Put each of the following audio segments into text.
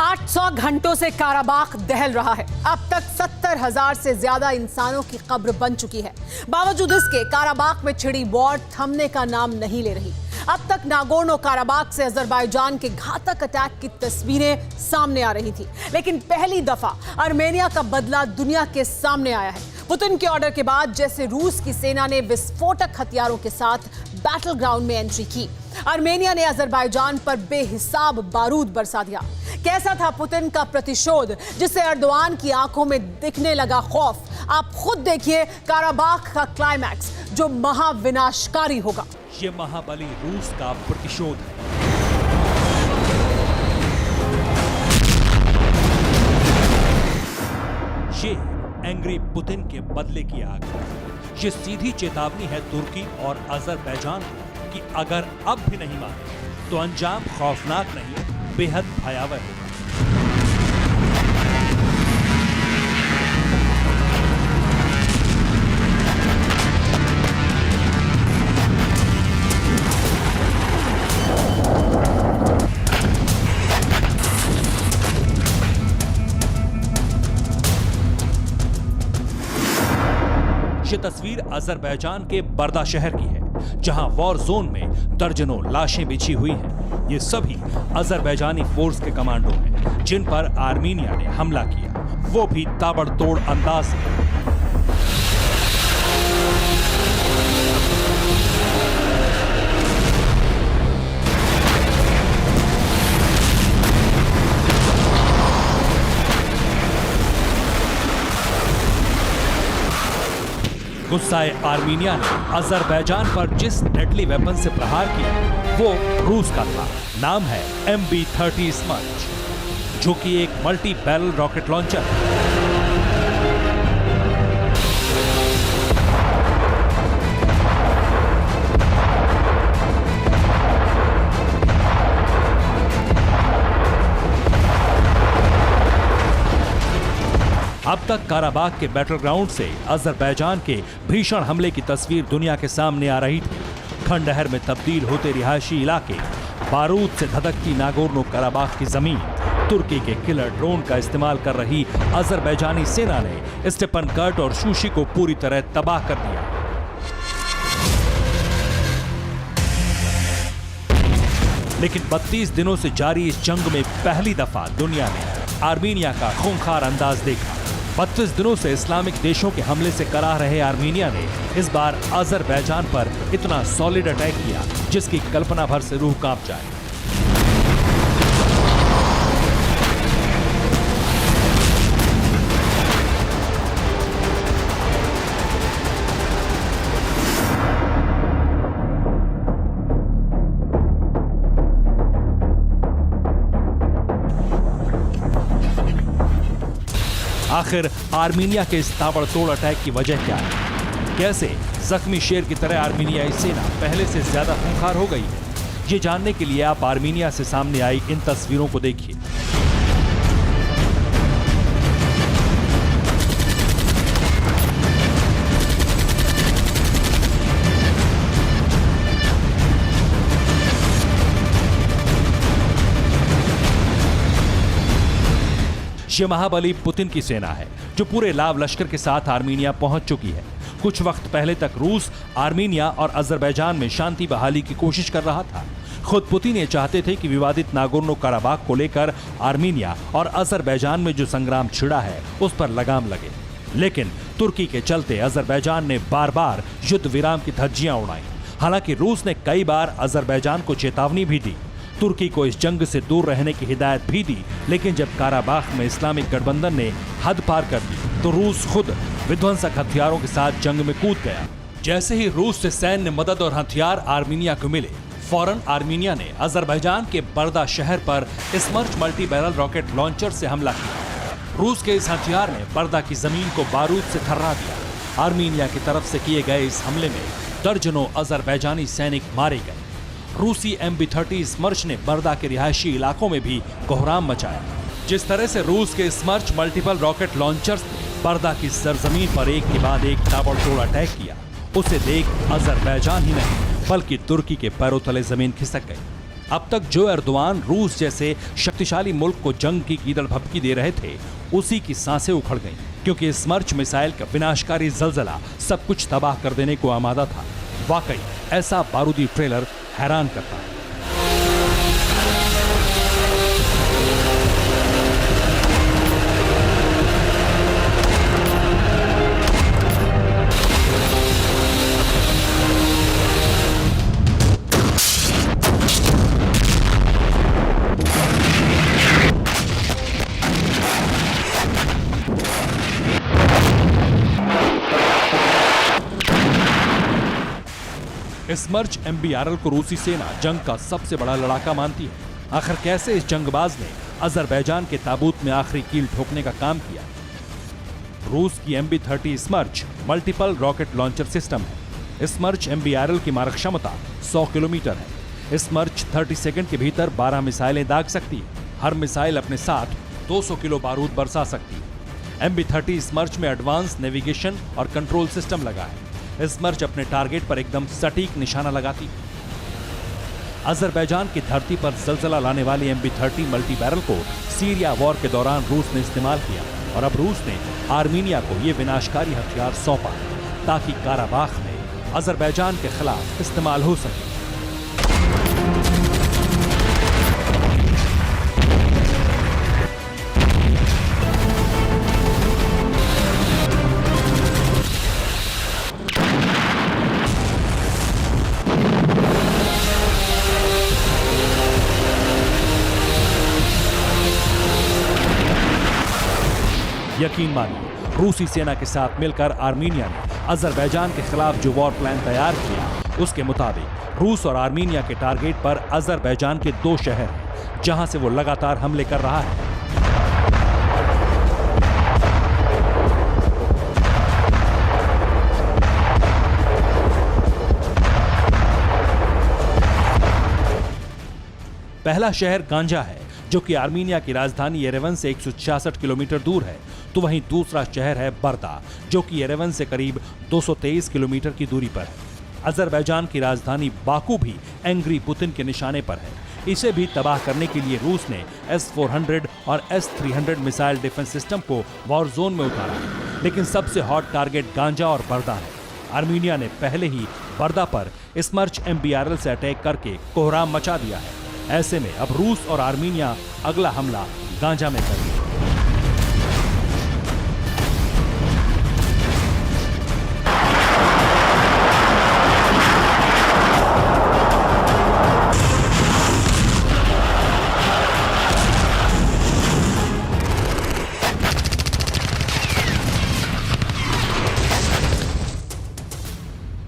800 घंटों से काराबाख दहल रहा है। अब तक 70,000 से ज्यादा इंसानों की कब्र बन चुकी है। बावजूद इसके काराबाख में छिड़ी वॉर थमने का नाम नहीं ले रही। अब तक नागोर्नो काराबाख से अजरबैजान के घातक अटैक की तस्वीरें सामने आ रही थी, लेकिन पहली दफा आर्मेनिया का बदला दुनिया के सामने आया है। पुतिन के ऑर्डर के बाद जैसे रूस की सेना ने विस्फोटक हथियारों के साथ बैटल ग्राउंड में एंट्री की, आर्मेनिया ने अजरबैजान पर बेहिसाब बारूद बरसा दिया। कैसा था पुतिन का प्रतिशोध, जिससे एर्दोआन की आंखों में दिखने लगा खौफ। आप खुद देखिए काराबाख का क्लाइमैक्स, जो महाविनाशकारी होगा। ये महाबली रूस का प्रतिशोध है। ये एंग्री पुतिन के बदले की आग है। ये सीधी चेतावनी है तुर्की और अजरबैजान को कि अगर अब भी नहीं माने तो अंजाम खौफनाक नहीं, बेहद भयावह होगा। ये तस्वीर अजरबैजान के बर्दा शहर की है, जहां वॉर जोन में दर्जनों लाशें बिछी हुई हैं। ये सभी अजरबैजानी फोर्स के कमांडो हैं, जिन पर आर्मीनिया ने हमला किया, वो भी ताबड़तोड़ अंदाज में। गुस्साए आर्मीनिया ने अजरबैजान पर जिस डेडली वेपन से प्रहार किया वो रूस का था। नाम है MB-30 स्मर्च, जो कि एक मल्टी बैरल रॉकेट लॉन्चर है। अब तक काराबाख के बैटल ग्राउंड से अजरबैजान के भीषण हमले की तस्वीर दुनिया के सामने आ रही थी। खंडहर में तब्दील होते रिहायशी इलाके, बारूद से धधकती नागोर्नो काराबाख की जमीन, तुर्की के किलर ड्रोन का इस्तेमाल कर रही अजरबैजानी सेना ने स्टेपनकर्ट और शूशी को पूरी तरह तबाह कर दिया। लेकिन 32 दिनों से जारी इस जंग में पहली दफा दुनिया ने आर्मीनिया का खूंखार अंदाज देखा। 32 दिनों से इस्लामिक देशों के हमले से कराह रहे आर्मीनिया ने इस बार अजरबैजान पर इतना सॉलिड अटैक किया जिसकी कल्पना भर से रूह कांप जाए। आखिर आर्मीनिया के इस ताबड़तोड़ अटैक की वजह क्या है? कैसे जख्मी शेर की तरह आर्मीनियाई सेना पहले से ज्यादा खूंखार हो गई है? ये जानने के लिए आप आर्मीनिया से सामने आई इन तस्वीरों को देखिए। ये महाबली पुतिन की सेना है, जो पूरे लाव लश्कर के साथ आर्मीनिया पहुंच चुकी है। कुछ वक्त पहले तक रूस आर्मीनिया और अजरबैजान में शांति बहाली की कोशिश कर रहा था। खुद पुतिन ये चाहते थे कि विवादित नागोर्नो काराबाख को लेकर आर्मीनिया और अजरबैजान में जो संग्राम छिड़ा है उस पर लगाम लगे, लेकिन तुर्की के चलते अजरबैजान ने बार बार युद्ध विराम की धज्जियां उड़ाई। हालांकि रूस ने कई बार अजरबैजान को चेतावनी भी दी, तुर्की को इस जंग से दूर रहने की हिदायत भी दी, लेकिन जब काराबाख में इस्लामिक गठबंधन ने हद पार कर दी तो रूस खुद विध्वंसक हथियारों के साथ जंग में कूद गया। जैसे ही रूस से सैन्य मदद और हथियार आर्मीनिया को मिले, फौरन आर्मीनिया ने अजरबैजान के बर्दा शहर पर स्मर्च मल्टी बैरल रॉकेट लॉन्चर से हमला किया। रूस के इस हथियार ने बर्दा की जमीन को बारूद से थर्रा दिया। आर्मीनिया की तरफ से किए गए इस हमले में दर्जनों अजरबैजानी सैनिक मारे गए। रूसी MB-30 स्मर्च ने बर्दा के रिहायशी इलाकों में भी कोहराम मचाया। जिस तरह से रूस के स्मर्च मल्टीपल रॉकेट लॉन्चर्स ने बर्दा की सरजमीन पर एक के बाद एक ताबड़तोड़ अटैक किया, उसे देख अजरबैजान ही नहीं बल्कि तुर्की के पैरों तले जमीन खिसक गई। अब तक जो एर्दोआन रूस जैसे शक्तिशाली मुल्क को जंग की कीदड़ भभकी दे रहे थे, उसी की सांसें उखड़ गईं, क्योंकि स्मर्च मिसाइल का विनाशकारी जलजला सब कुछ तबाह कर देने को आमादा था। वाकई ऐसा बारूदी ट्रेलर हैरान करता है। स्मर्च MBRL को रूसी सेना जंग का सबसे बड़ा लड़ाका मानती है। आखिर कैसे इस जंगबाज ने अजरबैजान के ताबूत में आखिरी कील ठोकने का काम किया? रूस की MB-30 Smerch multiple rocket launcher system है। स्मर्च MBRL की मारक क्षमता 100 किलोमीटर है। स्मर्च 30 सेकंड के भीतर 12 मिसाइलें दाग सकती है। हर मिसाइल अपने साथ 200 किलो बारूद बरसा सकती है। MB-30 स्मर्च में एडवांस नेविगेशन और कंट्रोल सिस्टम लगा है। स्मर्च अपने टारगेट पर एकदम सटीक निशाना लगाती है। अजरबैजान की धरती पर जलजला लाने वाली MB-30 मल्टी बैरल को सीरिया वॉर के दौरान रूस ने इस्तेमाल किया और अब रूस ने आर्मीनिया को यह विनाशकारी हथियार सौंपा ताकि काराबाख में अजरबैजान के खिलाफ इस्तेमाल हो सके। यकीन मानिए, रूसी सेना के साथ मिलकर आर्मीनिया ने अजरबैजान के खिलाफ जो वॉर प्लान तैयार किया, उसके मुताबिक रूस और आर्मीनिया के टारगेट पर अजरबैजान के 2 शहर हैं, जहां से वो लगातार हमले कर रहा है। पहला शहर गांजा है, जो कि आर्मीनिया की राजधानी येरेवन से 166 किलोमीटर दूर है। तो वहीं दूसरा शहर है बर्दा, जो कि येरेवन से करीब 223 किलोमीटर की दूरी पर है। अजरबैजान की राजधानी बाकू भी एंग्री पुतिन के निशाने पर है। इसे भी तबाह करने के लिए रूस ने S-400 और S-300 मिसाइल डिफेंस सिस्टम को वॉर जोन में उतारा है। लेकिन सबसे हॉट टारगेट गांजा और बर्दा है। आर्मीनिया ने पहले ही बर्दा पर स्मर्च MBRL से अटैक करके कोहराम मचा दिया है। ऐसे में अब रूस और आर्मीनिया अगला हमला गांजा में करेंगे।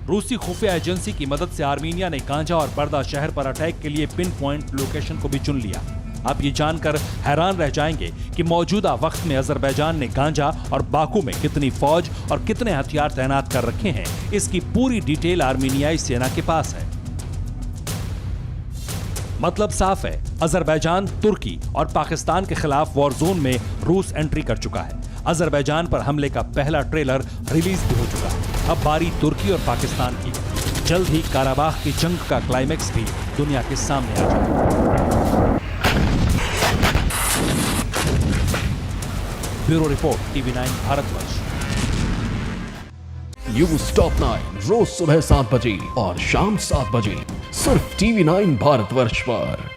रूसी खुफिया एजेंसी की मदद से आर्मीनिया ने गांजा और बर्दा शहर पर अटैक के लिए पिन पॉइंट लोकेशन को भी चुन लिया। आप ये जानकर हैरान रह जाएंगे कि मौजूदा वक्त में अजरबैजान ने गांजा और बाकू में कितनी फौज और कितने हथियार तैनात कर रखे हैं। इसकी पूरी डिटेल आर्मीनियाई सेना के पास है। मतलब साफ है, अजरबैजान, तुर्की और पाकिस्तान के खिलाफ वॉर जोन में रूस एंट्री कर चुका है। अजरबैजान पर हमले का पहला ट्रेलर रिलीज भी हो चुका है। अब बारी तुर्की और पाकिस्तान की। जल्द ही काराबाख की जंग का क्लाइमेक्स भी दुनिया के सामने आ जाएगा। Bureau report TV9 Bharatvarsh. News top 9 रोज सुबह 7 बजे और शाम 7 बजे सिर्फ TV9 भारतवर्ष पर।